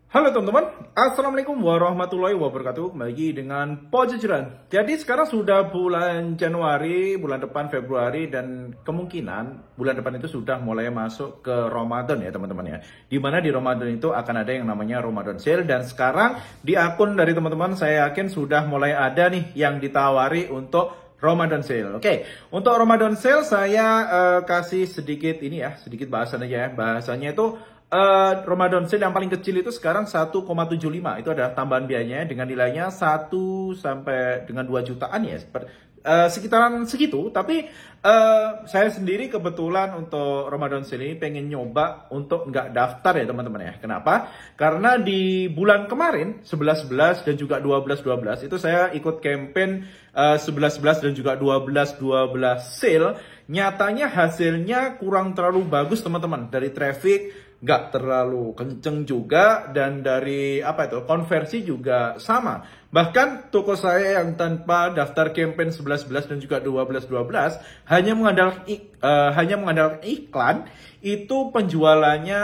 Halo teman-teman, Assalamualaikum warahmatullahi wabarakatuh. Kembali lagi dengan Pojejeran. Jadi sekarang sudah bulan Januari, bulan depan Februari, dan kemungkinan bulan depan itu sudah mulai masuk ke Ramadan ya teman-teman ya. Dimana di Ramadan itu akan ada yang namanya Ramadan Sale. Dan sekarang di akun dari teman-teman saya yakin sudah mulai ada nih yang ditawari untuk Ramadan Sale. Oke, untuk Ramadan Sale saya kasih sedikit ini ya, sedikit bahasan aja ya. Bahasanya itu Ramadan Sale yang paling kecil itu sekarang 1,75. Itu ada tambahan biayanya dengan nilainya 1 sampai dengan 2 jutaan ya. Sekitaran segitu. Tapi saya sendiri kebetulan untuk Ramadan Sale ini pengen nyoba untuk nggak daftar ya teman-teman ya. Kenapa? Karena di bulan kemarin 11-11 dan juga 12-12 itu saya ikut campaign 11-11 dan juga 12-12 sale. Nyatanya hasilnya kurang terlalu bagus teman-teman. Dari traffic nggak terlalu kenceng juga, dan dari konversi juga sama. Bahkan toko saya yang tanpa daftar campaign 11-11 dan juga 12-12 hanya mengandalkan iklan, itu penjualannya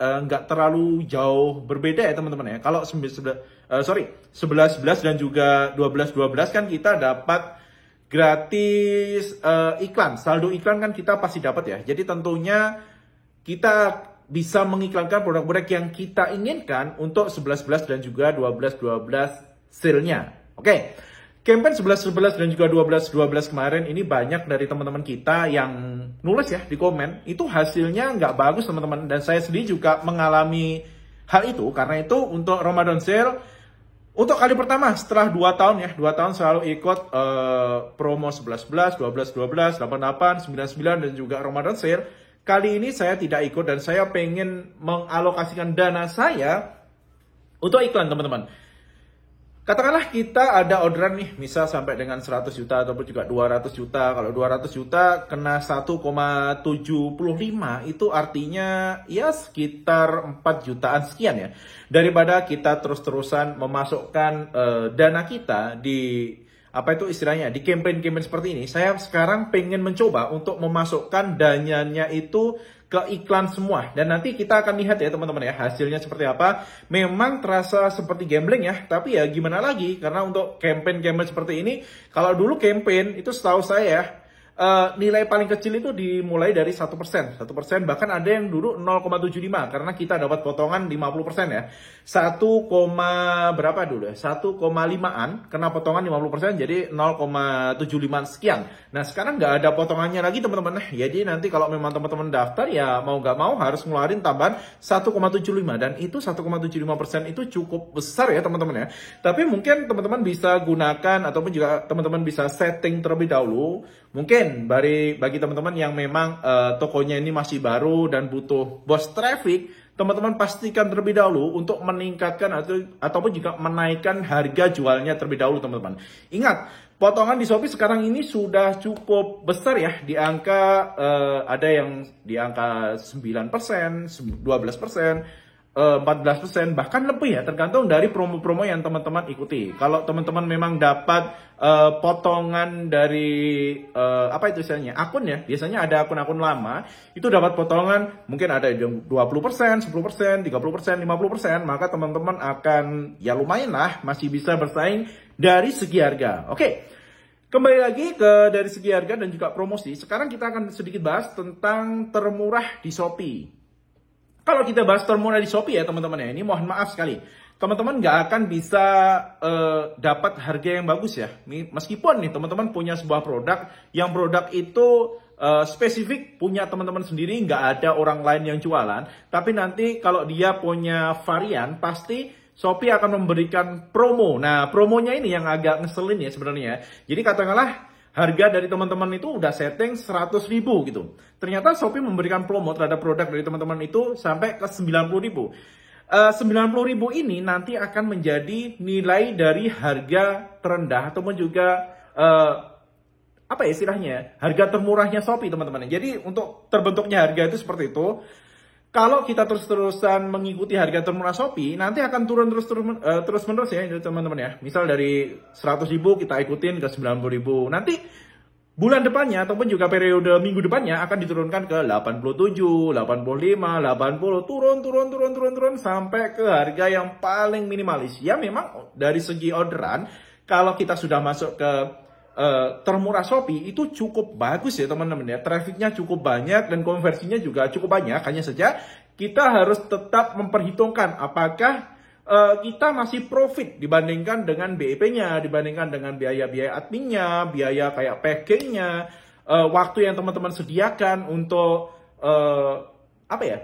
nggak terlalu jauh berbeda ya teman-teman ya. Kalau 11-11 dan juga 12-12 kan kita dapat gratis iklan, saldo iklan kan kita pasti dapat ya. Jadi tentunya kita bisa mengiklankan produk-produk yang kita inginkan untuk 11-11 dan juga 12-12 sale-nya. Oke, campaign 11-11 dan juga 12-12 kemarin ini banyak dari teman-teman kita yang nulis ya di komen, itu hasilnya nggak bagus teman-teman. Dan saya sendiri juga mengalami hal itu. Karena itu untuk Ramadan Sale, untuk kali pertama setelah 2 tahun ya, 2 tahun selalu ikut promo 11-11, 12-12, 88, 99 dan juga Ramadan Sale. Kali ini saya tidak ikut dan saya pengen mengalokasikan dana saya untuk iklan teman-teman. Katakanlah kita ada orderan nih, misal sampai dengan 100 juta ataupun juga 200 juta. Kalau 200 juta kena 1,75, itu artinya ya sekitar 4 jutaan sekian ya. Daripada kita terus-terusan memasukkan dana kita di di campaign-campaign seperti ini, saya sekarang pengen mencoba untuk memasukkan dananya itu ke iklan semua. Dan nanti kita akan lihat ya teman-teman ya, hasilnya seperti apa. Memang terasa seperti gambling ya, tapi ya gimana lagi, karena untuk campaign-campaign seperti ini, kalau dulu campaign itu setahu saya ya, nilai paling kecil itu dimulai dari 1%, bahkan ada yang dulu 0,75 karena kita dapat potongan 50% ya. 1, berapa dulu ya? 1,5an kena potongan 50%, jadi 0,75 sekian. Nah, sekarang nggak ada potongannya lagi teman-teman. Jadi nanti kalau memang teman-teman daftar ya mau nggak mau harus ngeluarin tambahan 1,75, dan itu 1,75% itu cukup besar ya teman-teman ya. Tapi mungkin teman-teman bisa gunakan ataupun juga teman-teman bisa setting terlebih dahulu. Mungkin bagi teman-teman yang memang tokonya ini masih baru dan butuh boost traffic, teman-teman pastikan terlebih dahulu untuk meningkatkan ataupun juga menaikkan harga jualnya terlebih dahulu teman-teman. Ingat, potongan di Shopee sekarang ini sudah cukup besar ya, di angka ada yang di angka 9%, 12%, 14%, bahkan lebih ya, tergantung dari promo-promo yang teman-teman ikuti. Kalau teman-teman memang dapat potongan dari akun ya, biasanya ada akun-akun lama, itu dapat potongan mungkin ada yang 20%, 10%, 30%, 50%, maka teman-teman akan ya lumayan lah, masih bisa bersaing dari segi harga. Oke. Kembali lagi ke dari segi harga dan juga promosi. Sekarang kita akan sedikit bahas tentang termurah di Shopee. Kalau kita bahas termurah di Shopee ya teman-teman ya, ini mohon maaf sekali, teman-teman nggak akan bisa dapat harga yang bagus ya. Meskipun nih teman-teman punya sebuah produk, yang produk itu spesifik punya teman-teman sendiri, nggak ada orang lain yang jualan. Tapi nanti kalau dia punya varian, pasti Shopee akan memberikan promo. Nah, promonya ini yang agak ngeselin ya sebenarnya. Jadi katakanlah harga dari teman-teman itu udah setting 100.000 gitu. Ternyata Shopee memberikan promo terhadap produk dari teman-teman itu sampai ke 90.000. 90.000 ini nanti akan menjadi nilai dari harga terendah ataupun juga istilahnya harga termurahnya Shopee teman-teman. Jadi untuk terbentuknya harga itu seperti itu. Kalau kita terus-terusan mengikuti harga termurah Shopee, nanti akan turun terus-menerus ya teman-teman ya. Misal dari 100.000 kita ikutin ke 90.000. Nanti bulan depannya ataupun juga periode minggu depannya akan diturunkan ke 87, 85, 80, turun sampai ke harga yang paling minimalis. Ya memang dari segi orderan, kalau kita sudah masuk ke termurah Shopee itu cukup bagus ya teman-teman ya. Trafficnya cukup banyak dan konversinya juga cukup banyak. Hanya saja kita harus tetap memperhitungkan apakah kita masih profit dibandingkan dengan BEP-nya, dibandingkan dengan biaya-biaya adminnya, biaya kayak packingnya, waktu yang teman-teman sediakan untuk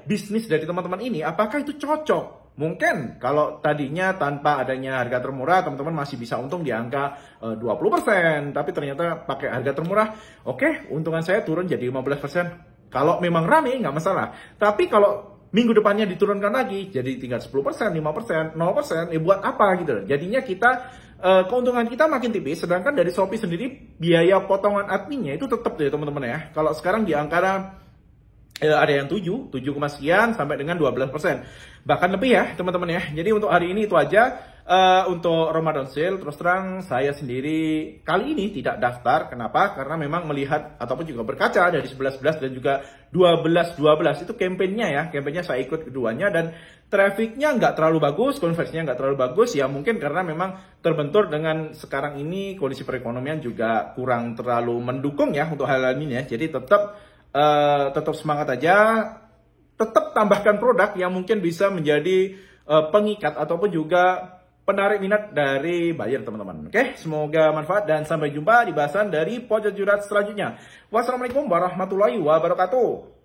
bisnis dari teman-teman ini, apakah itu cocok? Mungkin kalau tadinya tanpa adanya harga termurah, teman-teman masih bisa untung di angka 20%, tapi ternyata pakai harga termurah, oke, untungan saya turun jadi 15%. Kalau memang rame, nggak masalah. Tapi kalau minggu depannya diturunkan lagi, jadi tinggal 10%, 5%, 0%, buat apa gitu. Jadinya kita, keuntungan kita makin tipis, sedangkan dari Shopee sendiri, biaya potongan adminnya itu tetap deh teman-teman ya. Kalau sekarang di angka ada yang 7 sekian sampai dengan 12%. Bahkan lebih ya teman-teman ya. Jadi untuk hari ini itu aja. Untuk Ramadan Sale, terus terang saya sendiri kali ini tidak daftar. Kenapa? Karena memang melihat ataupun juga berkaca dari 11-11 dan juga 12-12 itu kampanyenya ya. Kampanyenya saya ikut keduanya dan trafficnya nggak terlalu bagus, konversinya nggak terlalu bagus. Ya mungkin karena memang terbentur dengan sekarang ini kondisi perekonomian juga kurang terlalu mendukung ya untuk hal ini ya. Jadi tetap semangat aja, tetap tambahkan produk yang mungkin bisa menjadi pengikat ataupun juga penarik minat dari buyer teman-teman. Oke, semoga manfaat dan sampai jumpa di bahasan dari Pojok Curhat selanjutnya. Wassalamualaikum warahmatullahi wabarakatuh.